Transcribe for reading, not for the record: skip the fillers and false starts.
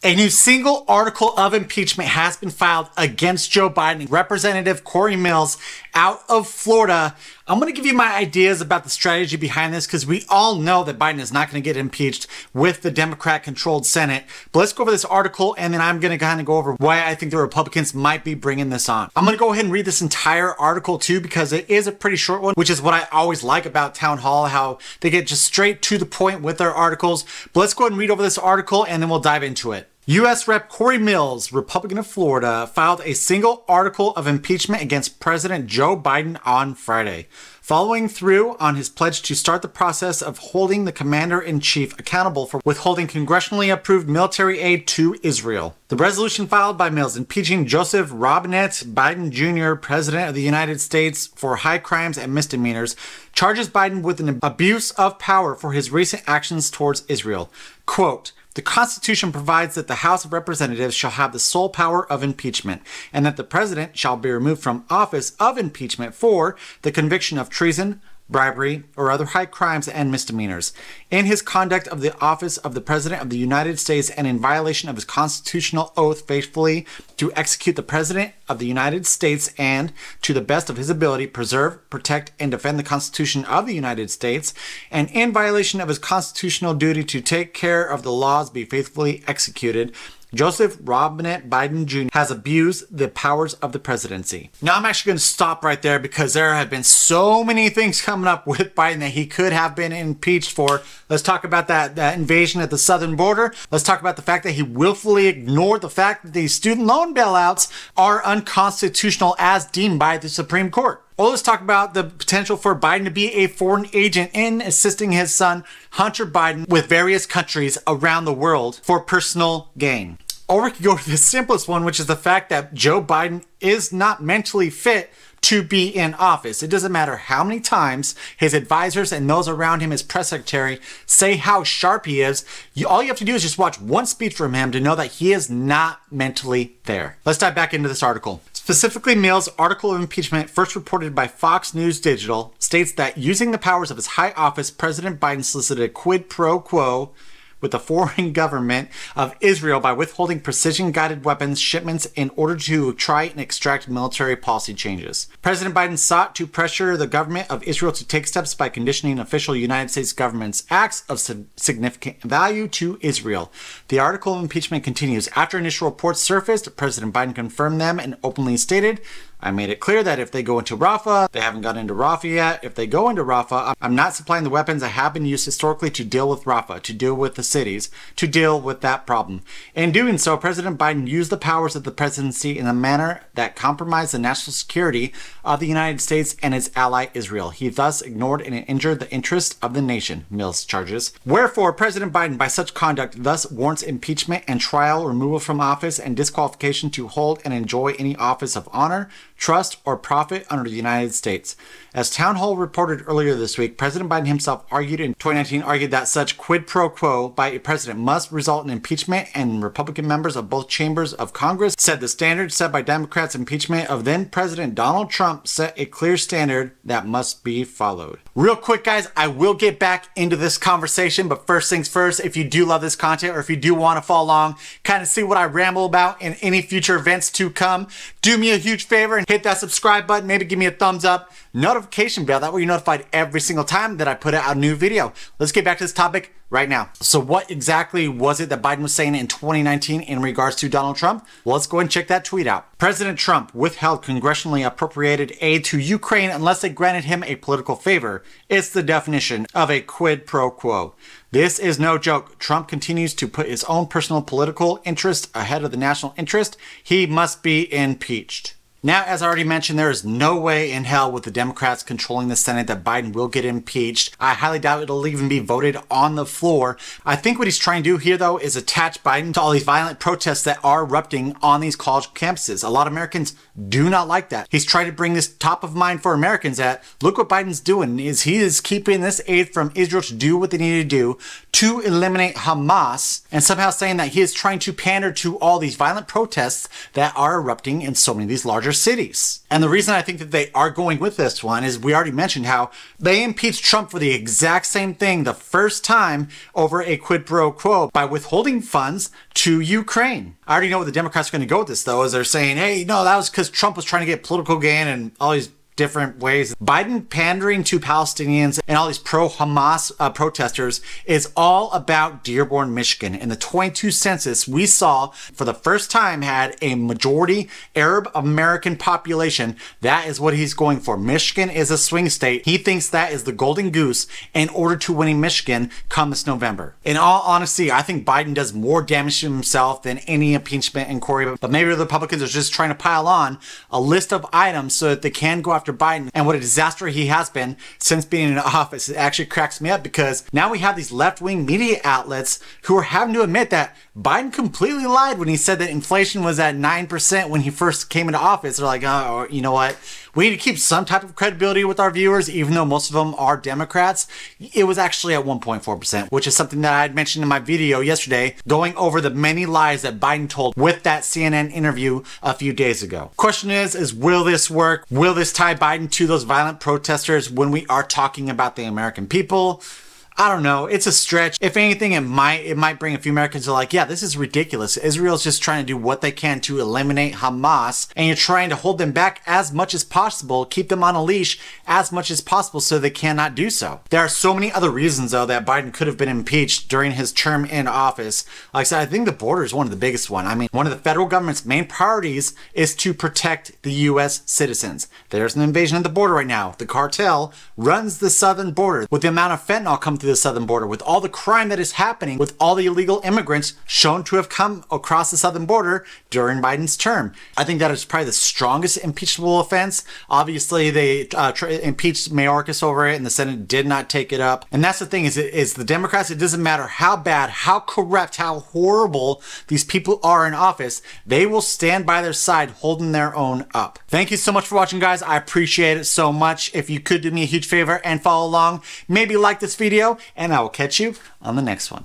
A new single article of impeachment has been filed against Joe Biden. Representative Cory Mills out of Florida. I'm going to give you my ideas about the strategy behind this because we all know that Biden is not going to get impeached with the Democrat-controlled Senate. But let's go over this article and then I'm going to kind of go over why I think the Republicans might be bringing this on. I'm going to go ahead and read this entire article too because it is a pretty short one, which is what I always like about Town Hall, how they get just straight to the point with their articles. But let's go ahead and read over this article and then we'll dive into it. U.S. Rep. Cory Mills, Republican of Florida, filed a single article of impeachment against President Joe Biden on Friday, following through on his pledge to start the process of holding the commander-in-chief accountable for withholding congressionally approved military aid to Israel. The resolution filed by Mills impeaching Joseph Robinette Biden Jr., President of the United States, for high crimes and misdemeanors, charges Biden with an abuse of power for his recent actions towards Israel. Quote, "The Constitution provides that the House of Representatives shall have the sole power of impeachment, and that the President shall be removed from office of impeachment for the conviction of treason, bribery, or other high crimes and misdemeanors, in his conduct of the office of the President of the United States and in violation of his constitutional oath faithfully to execute the President of the United States and, to the best of his ability, preserve, protect, and defend the Constitution of the United States, and in violation of his constitutional duty to take care of the laws be faithfully executed, Joseph Robinette Biden Jr. has abused the powers of the presidency." Now I'm actually going to stop right there because there have been so many things coming up with Biden that he could have been impeached for. Let's talk about that invasion at the southern border. Let's talk about the fact that he willfully ignored the fact that these student loan bailouts are unconstitutional as deemed by the Supreme Court. Or let's talk about the potential for Biden to be a foreign agent in assisting his son, Hunter Biden, with various countries around the world for personal gain. Or we could go to the simplest one, which is the fact that Joe Biden is not mentally fit to be in office. It doesn't matter how many times his advisors and those around him, his press secretary, say how sharp he is. All you have to do is just watch one speech from him to know that he is not mentally there. Let's dive back into this article. Specifically, Mills' article of impeachment, first reported by Fox News Digital, states that using the powers of his high office, President Biden solicited a quid pro quo with the foreign government of Israel by withholding precision-guided weapons shipments in order to try and extract military policy changes. President Biden sought to pressure the government of Israel to take steps by conditioning official United States government's acts of significant value to Israel. The article of impeachment continues. After initial reports surfaced, President Biden confirmed them and openly stated, "I made it clear that if they go into Rafah, they haven't gone into Rafah yet. If they go into Rafah, I'm not supplying the weapons that have been used historically to deal with Rafah, to deal with the cities, to deal with that problem." In doing so, President Biden used the powers of the presidency in a manner that compromised the national security of the United States and its ally Israel. He thus ignored and injured the interests of the nation, Mills charges. Wherefore, President Biden, by such conduct, thus warrants impeachment and trial, removal from office, and disqualification to hold and enjoy any office of honor, trust, or profit under the United States. As Town Hall reported earlier this week, President Biden himself argued in 2019 that such quid pro quo by a president must result in impeachment, and Republican members of both chambers of Congress said the standard set by Democrats' impeachment of then President Donald Trump set a clear standard that must be followed. Real quick, guys, I will get back into this conversation, but first things first, if you do love this content or if you do want to follow along, kind of see what I ramble about in any future events to come, do me a huge favor and hit that subscribe button, maybe give me a thumbs up, notification bell, that way you're notified every single time that I put out a new video. Let's get back to this topic right now. So what exactly was it that Biden was saying in 2019 in regards to Donald Trump? Well, let's go and check that tweet out. President Trump withheld congressionally appropriated aid to Ukraine unless they granted him a political favor. It's the definition of a quid pro quo. This is no joke. Trump continues to put his own personal political interest ahead of the national interest. He must be impeached. Now, as I already mentioned, there is no way in hell with the Democrats controlling the Senate that Biden will get impeached. I highly doubt it'll even be voted on the floor. I think what he's trying to do here, though, is attach Biden to all these violent protests that are erupting on these college campuses. A lot of Americans do not like that. He's trying to bring this top of mind for Americans that, look what Biden's doing, is he is keeping this aid from Israel to do what they need to do to eliminate Hamas, and somehow saying that he is trying to pander to all these violent protests that are erupting in so many of these larger major cities. And the reason I think that they are going with this one is we already mentioned how they impeached Trump for the exact same thing the first time over a quid pro quo by withholding funds to Ukraine. I already know what the Democrats are going to go with this, though, is they're saying, hey, no, that was because Trump was trying to get political gain and all these different ways. Biden pandering to Palestinians and all these pro-Hamas protesters is all about Dearborn, Michigan. In the 22 census, we saw for the first time had a majority Arab American population. That is what he's going for. Michigan is a swing state. He thinks that is the golden goose in order to winning Michigan come this November. In all honesty, I think Biden does more damage to himself than any impeachment inquiry, but maybe the Republicans are just trying to pile on a list of items so that they can go after Biden. And what a disaster he has been since being in office. It actually cracks me up because now we have these left-wing media outlets who are having to admit that Biden completely lied when he said that inflation was at 9% when he first came into office. They're like, oh, you know what? We need to keep some type of credibility with our viewers, even though most of them are Democrats. It was actually at 1.4%, which is something that I had mentioned in my video yesterday, going over the many lies that Biden told with that CNN interview a few days ago. Question is will this work? Will this tie Biden to those violent protesters when we are talking about the American people? I don't know. It's a stretch. If anything, it might bring a few Americans who are like, yeah, this is ridiculous. Israel's just trying to do what they can to eliminate Hamas, and you're trying to hold them back as much as possible, keep them on a leash as much as possible so they cannot do so. There are so many other reasons, though, that Biden could have been impeached during his term in office. Like I said, I think the border is one of the biggest one. I mean, one of the federal government's main priorities is to protect the U.S. citizens. There's an invasion of the border right now. The cartel runs the southern border. With the amount of fentanyl coming through the southern border, with all the crime that is happening, with all the illegal immigrants shown to have come across the southern border during Biden's term. I think that is probably the strongest impeachable offense. Obviously, they impeached Mayorkas over it, and the Senate did not take it up. And that's the thing, is the Democrats, it doesn't matter how bad, how corrupt, how horrible these people are in office, they will stand by their side holding their own up. Thank you so much for watching, guys. I appreciate it so much. If you could do me a huge favor and follow along, maybe like this video, and I will catch you on the next one.